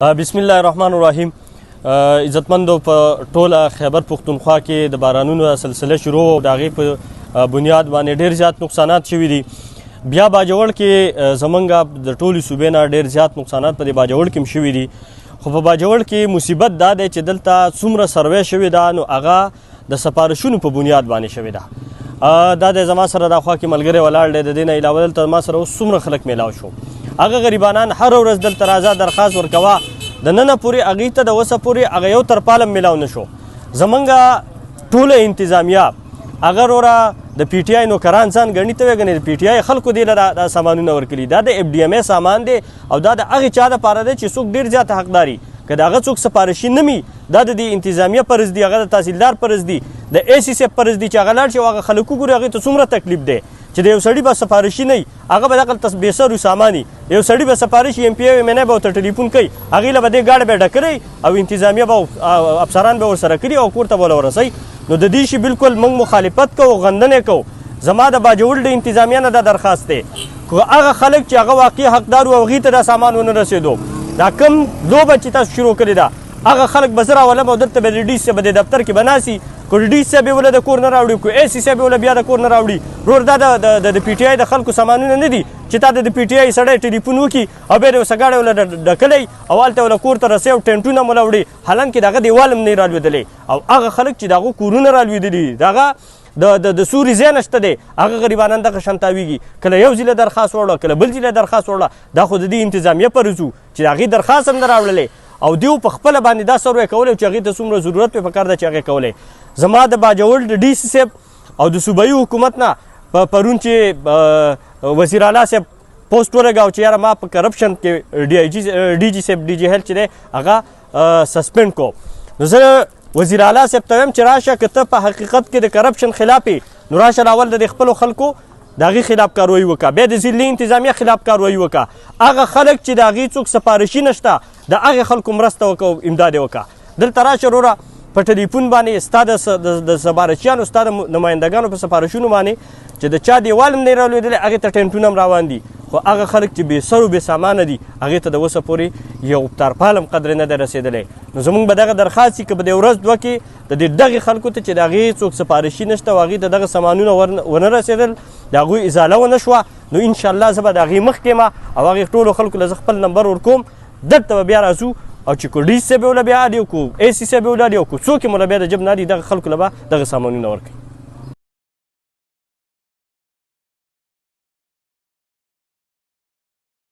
بسم الله الرحمن الرحیم. عزتمندو په ټوله خیبر پښتونخوا کې د بارانونو سلسله شروع او د هغې په بنیاد باندې ډېر زیات نقصانات شوي دي. بیا باجوړ کې زمونږ د ټولې صوبې نه ډېر زیات نقصانات په دې باجوړ کې هم شوي دي. خو په باجوړ کې مصیبت دا دی چې دلته څومره سروې شوې ده نو هغه د سپارښونو په بنیاد باندې شوې ده. دا د زما سره دا خوا کې ملګری ولاړ دی. د دې نه علاوه دلته ما سره اوس څومره خلک میلاو شو. هغه غریبانان هر ورځ دلته راځه درخواست ورکوه د ننه پورې هغې ته د وسه پورې هغه یو ترپالم میلاو نه شو. زمونږ ټوله انتظامیه هغه وروره د پی ټي آی نوکران ځان ګڼي ته وایي ګڼې د پی ټي آی خلکو دې له دا سامانونه ورکړي. دا د اف ډي ام ای سامان دی او دا د هغې چا دپاره دی چې څوک ډېر زیات حقداري که د هغه څوک سپارشي نه وي دا د دې انتظامیه فرض دی، هغه د تحصیلدار فرض دی، د اے سی صاحب فرض دی چې هغه لاړ شي او هغه خلک وګوري هغې ته څومره تکلیف دی چې د یو سړي به سپارشي نه وي هغه به دغلته بېسرو ساماني یو سړي به سپارش ایم پی او ایم این ای به ورته ټلیفون کوي هغې له به دې ګاډه به یې ډکوي او انتظامیه به افسران به ورسره کړي او کور ته به ورسوي. نو د دې شي بالکل موږ مخالفت کوو، غندنې کوو. زما د باجوړ د انتظامیه نه دا درخواست دی که هغه خلک چې هغه واقعي حقدار وو هغې ته دا سامان ونه رسېدو، دا کم لوبه چې تاسو شروع کړې ده هغه خلک به زه راولم او دلته به د ډي صاحب د دفتر کې به ناستي که ډي صاحب یې وله د کور نه راوړي که اے سی صاحب یې وله بیا د کور نه راوړي. ورور دا د پی ټي آی د خلکو سامانونه نه دي چې تا د پی ټي آی سړی ټلیفون وکړي او بیا د یوسه ګاډی وله ډکلی او هلته وله کور ته رسوي او ټینټونه م وله وړي حالانکې د هغه دیوال هم نه یې رالوېدلی او هغه خلک چې د هغو کورونه رالوېدلي د هغه د سوري ځای نشته دی هغه غریبانان دغه شان تاویږي. کله یو ځله درخواست وړه کله بل ځله درخواست وړه دا خو د دې انتظامیه فرض و چې د هغې درخواست هم نه راوړلی او دیو په خپله باندې دا سروې کولی چې هغې ته څومره ضرورت پې پکار ده چې هغې کولی. زما د باجوړ د ډي سي صاحب او د صوبایي حکومت نه پرون چې وزیر اعلی صاحب پوسټ ورګاو چې یاره ما په کرپشن کې ډي جي صاحب ډي جي هیل چې دی هغه سسپینډ کو. نو زه وزیر اعلی صاحب ته وایم چې راشه که ته په حقیقت کې د کرپشن خلاف یې نو راشه راول د خپلو خلکو د هغې خلاف کاروایي وکړه، بیا د ضلعي انتظامیه خلاف کاروایي وکړه. هغه خلک چې د هغې څوک سپارشي نشته د هغې خلکو مرسته وکړه او امداد یې وکړه. دلته راشه وروره په ټلیفون باندې ستا د سپارشیانو ستا د نمایندګانو په سپارشونو باندې چې د چا دیوال هم نه یې رالوېدلی هغې ته ټینټونه هم روان دي خو هغه خلک چې بې سر و بې سامانه دي هغې ته د اوسه پورې یو تارپال هم قدرې نه دی رسېدلی. نو زمونږ به دغه درخواست که به د ورځ دوه کې د دغې خلکو ته چې د هغې څوک سپارشي نشته او هغې ته دغه سامانونه ونه رسېدل د هغوی ازاله ونه شوه نو انشاءالله زه به د هغې مخکې یم او هغې ټولو خلکو له زه خپل نمبر ورکوم دلته به بیا راځو او چې که ډي صاحب یې وله بیا اډي او که اے سی صاحب یې وله اډي او که څوک یې مله بیا د جب نه اډي دغه خلکو له به دغه سامانونه ورکوي.